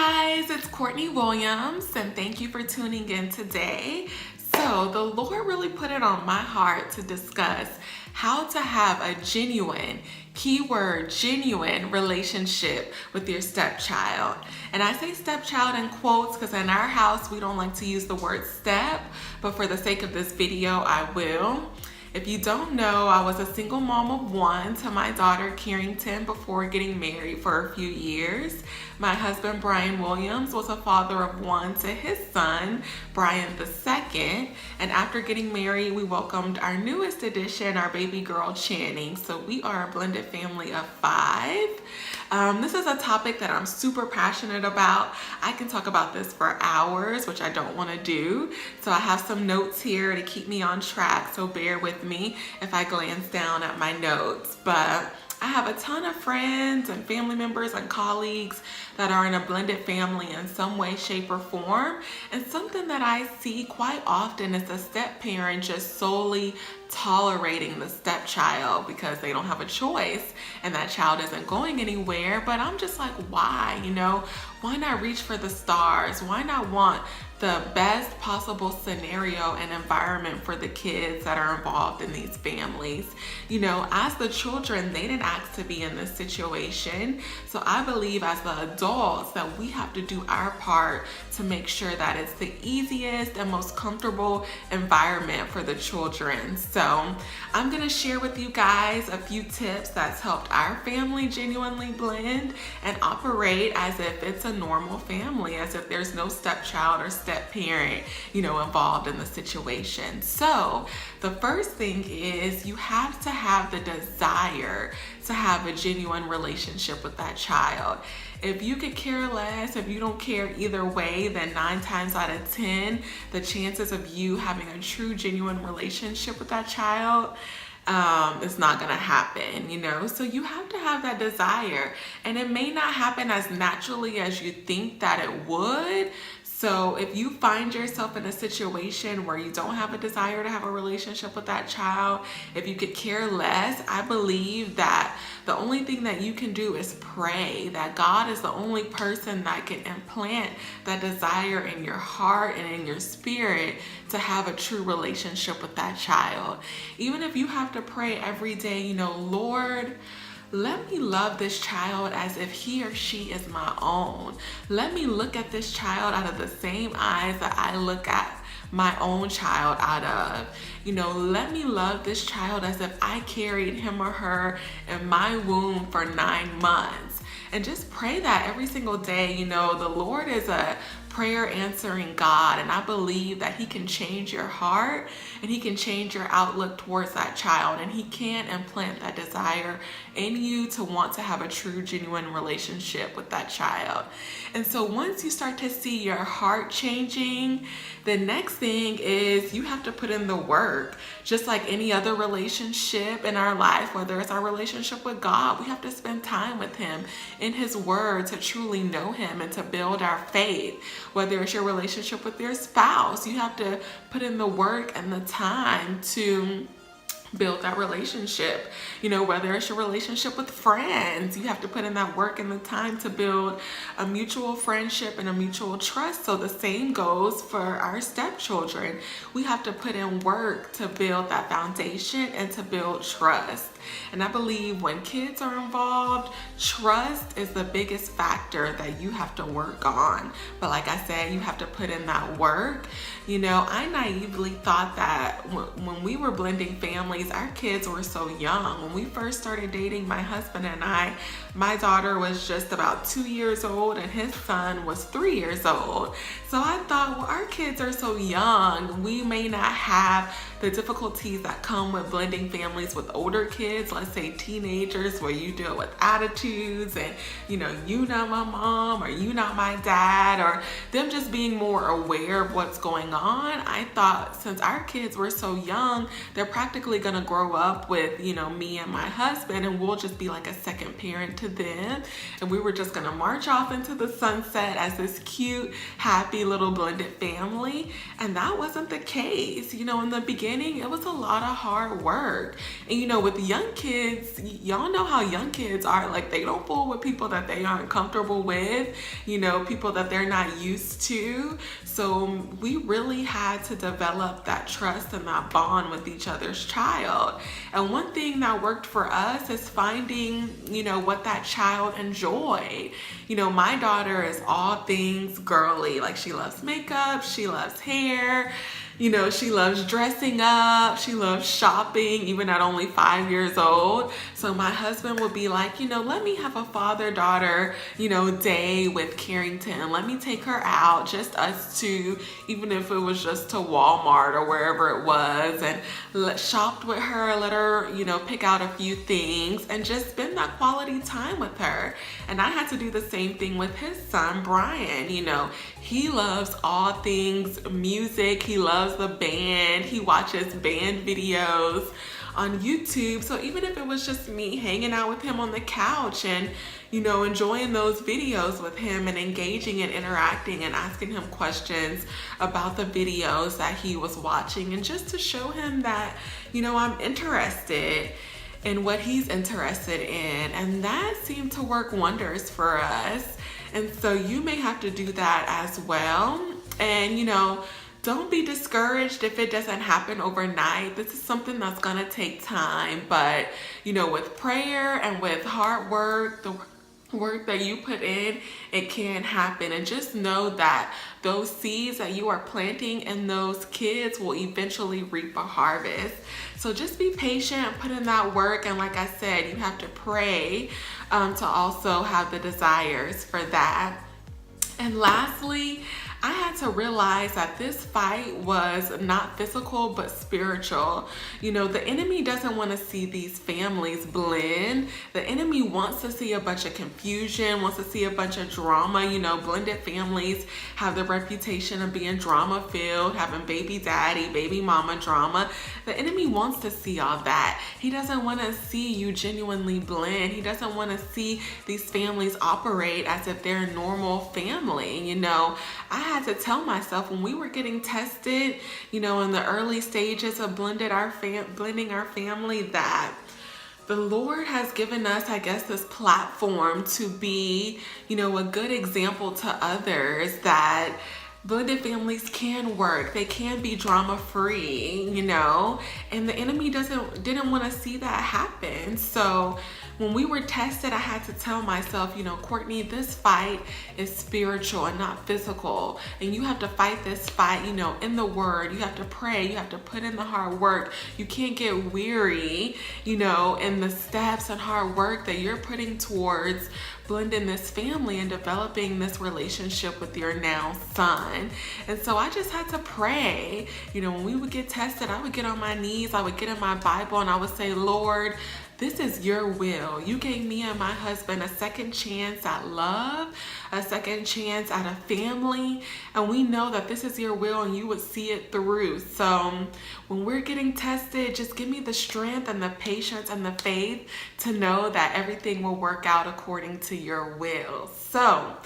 guys, it's Courtney Williams, and thank you for tuning in today. So, the Lord really put it on my heart to discuss how to have a genuine, keyword, genuine relationship with your stepchild. And I say stepchild in quotes because in our house we don't like to use the word step, but for the sake of this video, I will. If you don't know, I was a single mom of one to my daughter Carrington before getting married for a few years. My husband Brian Williams was a father of one to his son, Brian II. And after getting married, we welcomed our newest addition, our baby girl Channing. So we are a blended family of 5. This is a topic that I'm super passionate about. I can talk about this for hours, which I don't want to do. So I have some notes here to keep me on track. So bear with me if I glance down at my notes. But I have a ton of friends and family members and colleagues that are in a blended family in some way, shape, or form. And something that I see quite often is a step parent just solely tolerating the stepchild because they don't have a choice and that child isn't going anywhere. But I'm just like, why? Why not reach for the stars? Why not want the best possible scenario and environment for the kids that are involved in these families? As the children, they didn't ask to be in this situation. So I believe as the adults that we have to do our part to make sure that it's the easiest and most comfortable environment for the children. So I'm gonna share with you guys a few tips that's helped our family genuinely blend and operate as if it's a normal family, as if there's no stepchild or step parent, involved in the situation. So the first thing is you have to have the desire to have a genuine relationship with that child. If you could care less, if you don't care either way, then 9 times out of 10, the chances of you having a true, genuine relationship with that child it's not gonna happen, So you have to have that desire, and it may not happen as naturally as you think that it would. So if you find yourself in a situation where you don't have a desire to have a relationship with that child, if you could care less, I believe that the only thing that you can do is pray that God is the only person that can implant that desire in your heart and in your spirit to have a true relationship with that child. Even if you have to pray every day, Lord, let me love this child as if he or she is my own. Let me look at this child out of the same eyes that I look at my own child out of. Let me love this child as if I carried him or her in my womb for 9 months. And just pray that every single day. The Lord is a prayer answering God, and I believe that he can change your heart and he can change your outlook towards that child, and he can implant that desire in you to want to have a true, genuine relationship with that child. And so once you start to see your heart changing, the next thing is you have to put in the work. Just like any other relationship in our life, whether it's our relationship with God, we have to spend time with him in his word to truly know him and to build our faith. Whether it's your relationship with your spouse, you have to put in the work and the time to build that relationship. Whether it's your relationship with friends, you have to put in that work and the time to build a mutual friendship and a mutual trust. So the same goes for our stepchildren. We have to put in work to build that foundation and to build trust. And I believe when kids are involved, trust is the biggest factor that you have to work on. But like I said, you have to put in that work. I naively thought that when we were blending families, our kids were so young. When we first started dating, my husband and I, my daughter was just about 2 years old and his son was 3 years old. So I thought, well, our kids are so young, we may not have the difficulties that come with blending families with older kids, let's say teenagers, where you deal with attitudes and, you not my mom or you not my dad, or them just being more aware of what's going on. I thought since our kids were so young, they're practically going to grow up with, me and my husband, and we'll just be like a second parent to them. And we were just going to march off into the sunset as this cute, happy little blended family. And that wasn't the case. In the beginning, it was a lot of hard work. And with young young kids, y'all know how young kids are. Like, they don't fool with people that they aren't comfortable with, people that they're not used to. So we really had to develop that trust and that bond with each other's child. And one thing that worked for us is finding, what that child enjoyed. My daughter is all things girly. Like, she loves makeup, she loves hair, she loves dressing up, she loves shopping, even at only 5 years old. So my husband would be like, let me have a father-daughter, day with Carrington. Let me take her out, just us two, even if it was just to Walmart or wherever it was, and shopped with her, let her, pick out a few things and just spend that quality time with her. And I had to do the same thing with his son, Brian. He loves all things music. He loves the band. He watches band videos on YouTube. So even if it was just me hanging out with him on the couch and, enjoying those videos with him and engaging and interacting and asking him questions about the videos that he was watching, and just to show him that, I'm interested in what he's interested in. And that seemed to work wonders for us. And so you may have to do that as well. And, don't be discouraged if it doesn't happen overnight. This is something that's gonna take time, but, with prayer and with hard work, the work that you put in, it can happen. And just know that those seeds that you are planting and those kids will eventually reap a harvest. So just be patient, put in that work, and like I said, you have to pray to also have the desires for that. And lastly, I had to realize that this fight was not physical, but spiritual. The enemy doesn't want to see these families blend. The enemy wants to see a bunch of confusion, wants to see a bunch of drama. Blended families have the reputation of being drama filled, having baby daddy, baby mama drama. The enemy wants to see all that. He doesn't want to see you genuinely blend. He doesn't want to see these families operate as if they're a normal family. I had to tell myself when we were getting tested, in the early stages of blending our family, that the Lord has given us, I guess, this platform to be, a good example to others that blended families can work. They can be drama free, and the enemy didn't want to see that happen. So when we were tested, I had to tell myself, Courtney, this fight is spiritual and not physical. And you have to fight this fight, in the word. You have to pray. You have to put in the hard work. You can't get weary, in the steps and hard work that you're putting towards blending this family and developing this relationship with your now son. And so I just had to pray. When we would get tested, I would get on my knees, I would get in my Bible, and I would say, Lord, this is your will. You gave me and my husband a second chance at love, a second chance at a family, and we know that this is your will and you would see it through. So when we're getting tested, just give me the strength and the patience and the faith to know that everything will work out according to your will. So,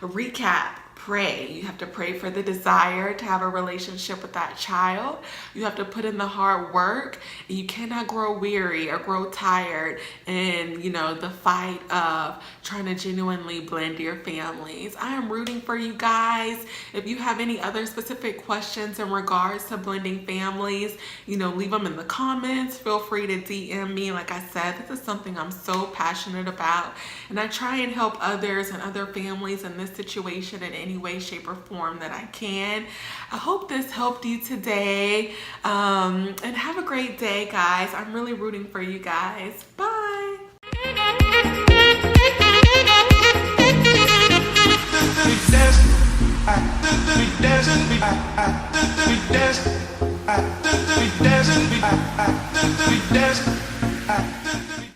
recap. Pray. You have to pray for the desire to have a relationship with that child. You have to put in the hard work. You cannot grow weary or grow tired in, the fight of trying to genuinely blend your families. I am rooting for you guys. If you have any other specific questions in regards to blending families, leave them in the comments. Feel free to DM me. Like I said, this is something I'm so passionate about, and I try and help others and other families in this situation in any way, shape, or form that I can. I hope this helped you today, and have a great day, guys. I'm really rooting for you guys. Bye. We dance, we dance, we dance.